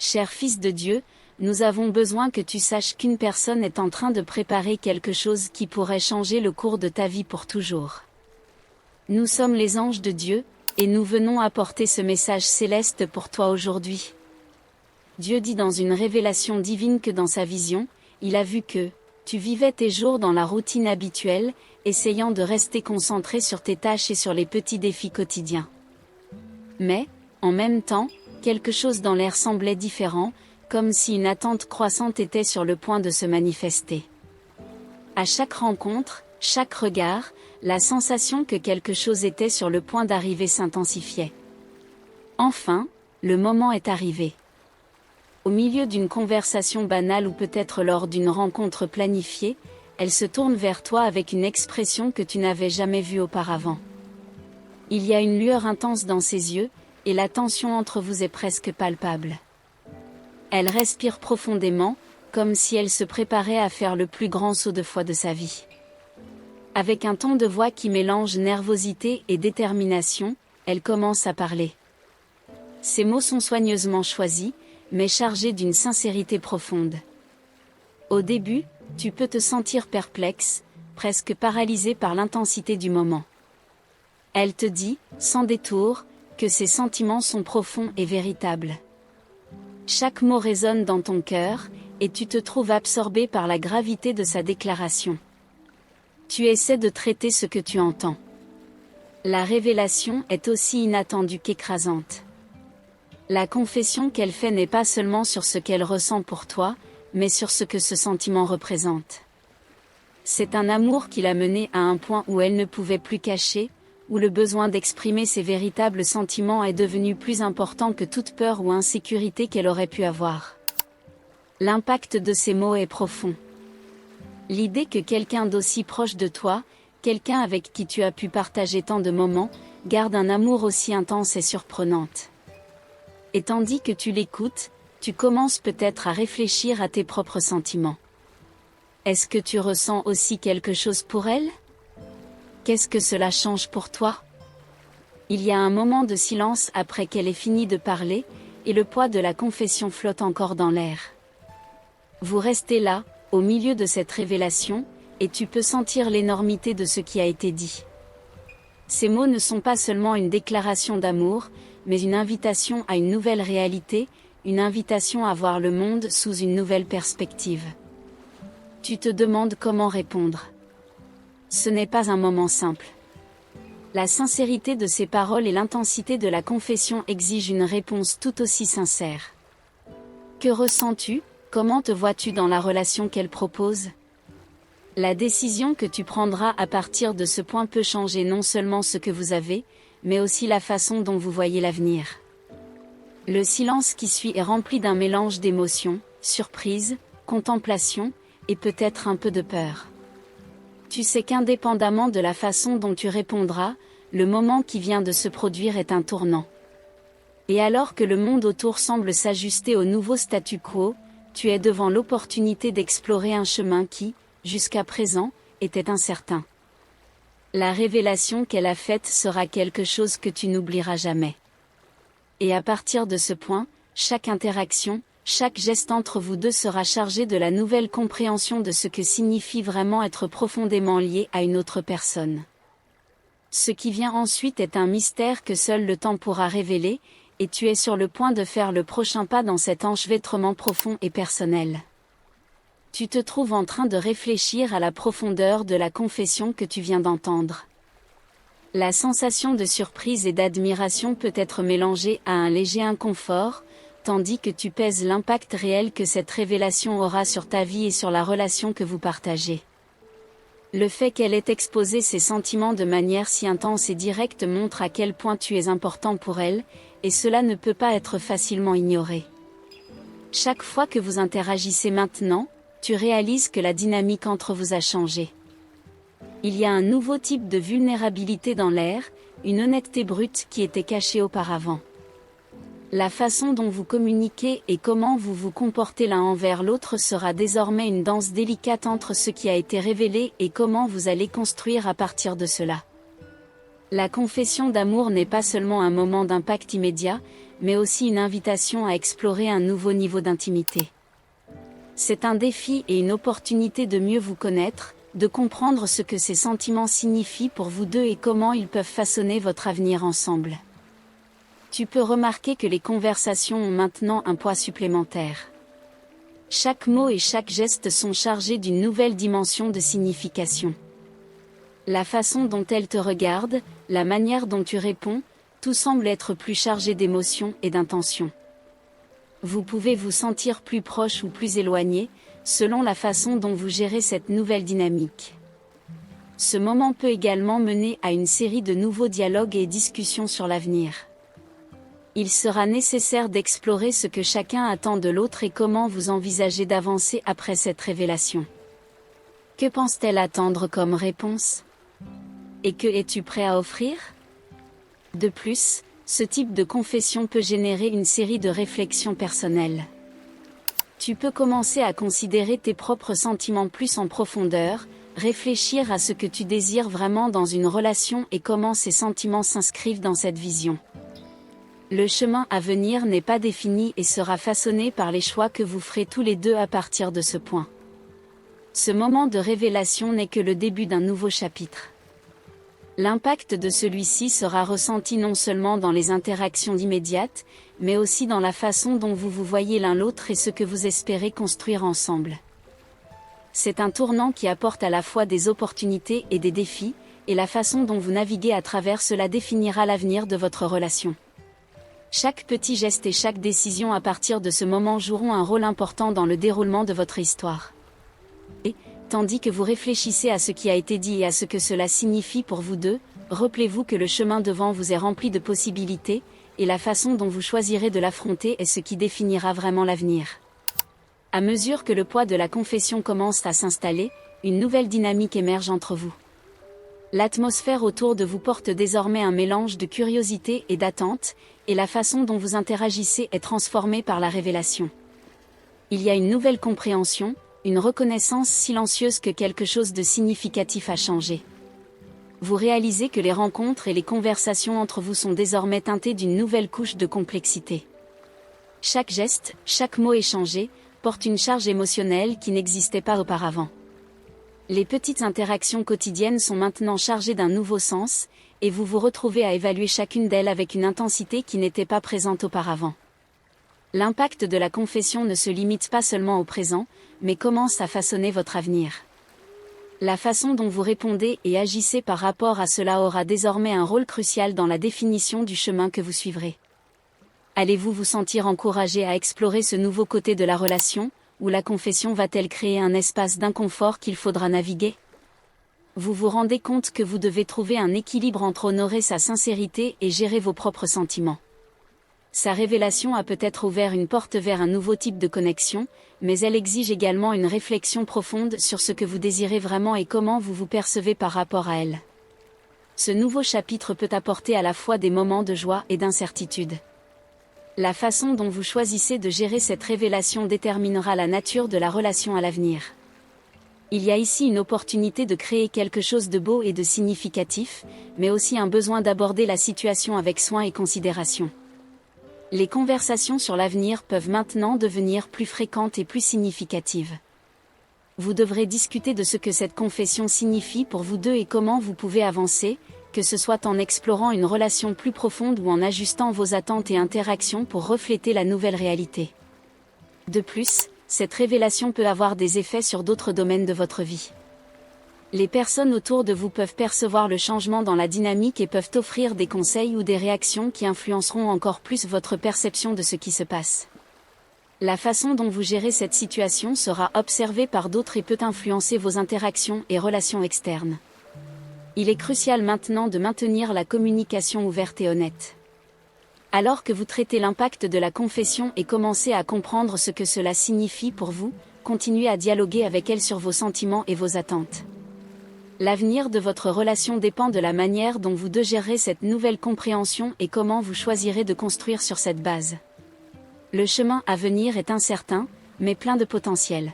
cher Fils de Dieu, nous avons besoin que tu saches qu'une personne est en train de préparer quelque chose qui pourrait changer le cours de ta vie pour toujours. Nous sommes les anges de Dieu, et nous venons apporter ce message céleste pour toi aujourd'hui. Dieu dit dans une révélation divine que dans sa vision, il a vu que tu vivais tes jours dans la routine habituelle, essayant de rester concentré sur tes tâches et sur les petits défis quotidiens. Mais, en même temps, quelque chose dans l'air semblait différent, comme si une attente croissante était sur le point de se manifester. À chaque rencontre, chaque regard, la sensation que quelque chose était sur le point d'arriver s'intensifiait. Enfin, le moment est arrivé. Au milieu d'une conversation banale ou peut-être lors d'une rencontre planifiée, elle se tourne vers toi avec une expression que tu n'avais jamais vue auparavant. Il y a une lueur intense dans ses yeux, et la tension entre vous est presque palpable. Elle respire profondément, comme si elle se préparait à faire le plus grand saut de foi de sa vie. Avec un ton de voix qui mélange nervosité et détermination, elle commence à parler. Ses mots sont soigneusement choisis, mais chargés d'une sincérité profonde. Au début, tu peux te sentir perplexe, presque paralysé par l'intensité du moment. Elle te dit, sans détour, que ses sentiments sont profonds et véritables. Chaque mot résonne dans ton cœur, et tu te trouves absorbé par la gravité de sa déclaration. Tu essaies de traiter ce que tu entends. La révélation est aussi inattendue qu'écrasante. La confession qu'elle fait n'est pas seulement sur ce qu'elle ressent pour toi, mais sur ce que ce sentiment représente. C'est un amour qui l'a menée à un point où elle ne pouvait plus cacher, où le besoin d'exprimer ses véritables sentiments est devenu plus important que toute peur ou insécurité qu'elle aurait pu avoir. L'impact de ces mots est profond. L'idée que quelqu'un d'aussi proche de toi, quelqu'un avec qui tu as pu partager tant de moments, garde un amour aussi intense est surprenante. Et tandis que tu l'écoutes, tu commences peut-être à réfléchir à tes propres sentiments. Est-ce que tu ressens aussi quelque chose pour elle ? Qu'est-ce que cela change pour toi ? Il y a un moment de silence après qu'elle ait fini de parler, et le poids de la confession flotte encore dans l'air. Vous restez là, au milieu de cette révélation, et tu peux sentir l'énormité de ce qui a été dit. Ces mots ne sont pas seulement une déclaration d'amour, mais une invitation à une nouvelle réalité, une invitation à voir le monde sous une nouvelle perspective. Tu te demandes comment répondre. Ce n'est pas un moment simple. La sincérité de ces paroles et l'intensité de la confession exigent une réponse tout aussi sincère. Que ressens-tu ? Comment te vois-tu dans la relation qu'elle propose ? La décision que tu prendras à partir de ce point peut changer non seulement ce que vous avez, mais aussi la façon dont vous voyez l'avenir. Le silence qui suit est rempli d'un mélange d'émotions, surprise, contemplation, et peut-être un peu de peur. Tu sais qu'indépendamment de la façon dont tu répondras, le moment qui vient de se produire est un tournant. Et alors que le monde autour semble s'ajuster au nouveau statu quo, tu es devant l'opportunité d'explorer un chemin qui, jusqu'à présent, était incertain. La révélation qu'elle a faite sera quelque chose que tu n'oublieras jamais. Et à partir de ce point, chaque interaction, chaque geste entre vous deux sera chargé de la nouvelle compréhension de ce que signifie vraiment être profondément lié à une autre personne. Ce qui vient ensuite est un mystère que seul le temps pourra révéler, et tu es sur le point de faire le prochain pas dans cet enchevêtrement profond et personnel. Tu te trouves en train de réfléchir à la profondeur de la confession que tu viens d'entendre. La sensation de surprise et d'admiration peut être mélangée à un léger inconfort, tandis que tu pèses l'impact réel que cette révélation aura sur ta vie et sur la relation que vous partagez. Le fait qu'elle ait exposé ses sentiments de manière si intense et directe montre à quel point tu es important pour elle, et cela ne peut pas être facilement ignoré. Chaque fois que vous interagissez maintenant, tu réalises que la dynamique entre vous a changé. Il y a un nouveau type de vulnérabilité dans l'air, une honnêteté brute qui était cachée auparavant. La façon dont vous communiquez et comment vous vous comportez l'un envers l'autre sera désormais une danse délicate entre ce qui a été révélé et comment vous allez construire à partir de cela. La confession d'amour n'est pas seulement un moment d'impact immédiat, mais aussi une invitation à explorer un nouveau niveau d'intimité. C'est un défi et une opportunité de mieux vous connaître, de comprendre ce que ces sentiments signifient pour vous deux et comment ils peuvent façonner votre avenir ensemble. Tu peux remarquer que les conversations ont maintenant un poids supplémentaire. Chaque mot et chaque geste sont chargés d'une nouvelle dimension de signification. La façon dont elle te regarde, la manière dont tu réponds, tout semble être plus chargé d'émotions et d'intentions. Vous pouvez vous sentir plus proche ou plus éloigné, selon la façon dont vous gérez cette nouvelle dynamique. Ce moment peut également mener à une série de nouveaux dialogues et discussions sur l'avenir. Il sera nécessaire d'explorer ce que chacun attend de l'autre et comment vous envisagez d'avancer après cette révélation. Que pense-t-elle attendre comme réponse? Et que es-tu prêt à offrir? De plus, ce type de confession peut générer une série de réflexions personnelles. Tu peux commencer à considérer tes propres sentiments plus en profondeur, réfléchir à ce que tu désires vraiment dans une relation et comment ces sentiments s'inscrivent dans cette vision. Le chemin à venir n'est pas défini et sera façonné par les choix que vous ferez tous les deux à partir de ce point. Ce moment de révélation n'est que le début d'un nouveau chapitre. L'impact de celui-ci sera ressenti non seulement dans les interactions immédiates, mais aussi dans la façon dont vous vous voyez l'un l'autre et ce que vous espérez construire ensemble. C'est un tournant qui apporte à la fois des opportunités et des défis, et la façon dont vous naviguez à travers cela définira l'avenir de votre relation. Chaque petit geste et chaque décision à partir de ce moment joueront un rôle important dans le déroulement de votre histoire. Et, tandis que vous réfléchissez à ce qui a été dit et à ce que cela signifie pour vous deux, rappelez-vous que le chemin devant vous est rempli de possibilités, et la façon dont vous choisirez de l'affronter est ce qui définira vraiment l'avenir. À mesure que le poids de la confession commence à s'installer, une nouvelle dynamique émerge entre vous. L'atmosphère autour de vous porte désormais un mélange de curiosité et d'attente, et la façon dont vous interagissez est transformée par la révélation. Il y a une nouvelle compréhension, une reconnaissance silencieuse que quelque chose de significatif a changé. Vous réalisez que les rencontres et les conversations entre vous sont désormais teintées d'une nouvelle couche de complexité. Chaque geste, chaque mot échangé, porte une charge émotionnelle qui n'existait pas auparavant. Les petites interactions quotidiennes sont maintenant chargées d'un nouveau sens, et vous vous retrouvez à évaluer chacune d'elles avec une intensité qui n'était pas présente auparavant. L'impact de la confession ne se limite pas seulement au présent, mais commence à façonner votre avenir. La façon dont vous répondez et agissez par rapport à cela aura désormais un rôle crucial dans la définition du chemin que vous suivrez. Allez-vous vous sentir encouragé à explorer ce nouveau côté de la relation, ou la confession va-t-elle créer un espace d'inconfort qu'il faudra naviguer? Vous vous rendez compte que vous devez trouver un équilibre entre honorer sa sincérité et gérer vos propres sentiments. Sa révélation a peut-être ouvert une porte vers un nouveau type de connexion, mais elle exige également une réflexion profonde sur ce que vous désirez vraiment et comment vous vous percevez par rapport à elle. Ce nouveau chapitre peut apporter à la fois des moments de joie et d'incertitude. La façon dont vous choisissez de gérer cette révélation déterminera la nature de la relation à l'avenir. Il y a ici une opportunité de créer quelque chose de beau et de significatif, mais aussi un besoin d'aborder la situation avec soin et considération. Les conversations sur l'avenir peuvent maintenant devenir plus fréquentes et plus significatives. Vous devrez discuter de ce que cette confession signifie pour vous deux et comment vous pouvez avancer, que ce soit en explorant une relation plus profonde ou en ajustant vos attentes et interactions pour refléter la nouvelle réalité. De plus, cette révélation peut avoir des effets sur d'autres domaines de votre vie. Les personnes autour de vous peuvent percevoir le changement dans la dynamique et peuvent offrir des conseils ou des réactions qui influenceront encore plus votre perception de ce qui se passe. La façon dont vous gérez cette situation sera observée par d'autres et peut influencer vos interactions et relations externes. Il est crucial maintenant de maintenir la communication ouverte et honnête. Alors que vous traitez l'impact de la confession et commencez à comprendre ce que cela signifie pour vous, continuez à dialoguer avec elle sur vos sentiments et vos attentes. L'avenir de votre relation dépend de la manière dont vous deux gérerez cette nouvelle compréhension et comment vous choisirez de construire sur cette base. Le chemin à venir est incertain, mais plein de potentiel.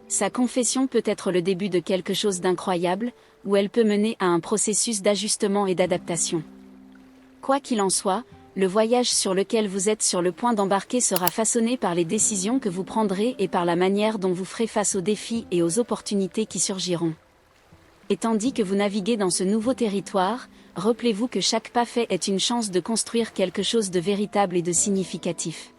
Sa confession peut être le début de quelque chose d'incroyable, ou elle peut mener à un processus d'ajustement et d'adaptation. Quoi qu'il en soit, Le voyage sur lequel vous êtes sur le point d'embarquer sera façonné par les décisions que vous prendrez et par la manière dont vous ferez face aux défis et aux opportunités qui surgiront. Et tandis que vous naviguez dans ce nouveau territoire, rappelez-vous que chaque pas fait est une chance de construire quelque chose de véritable et de significatif.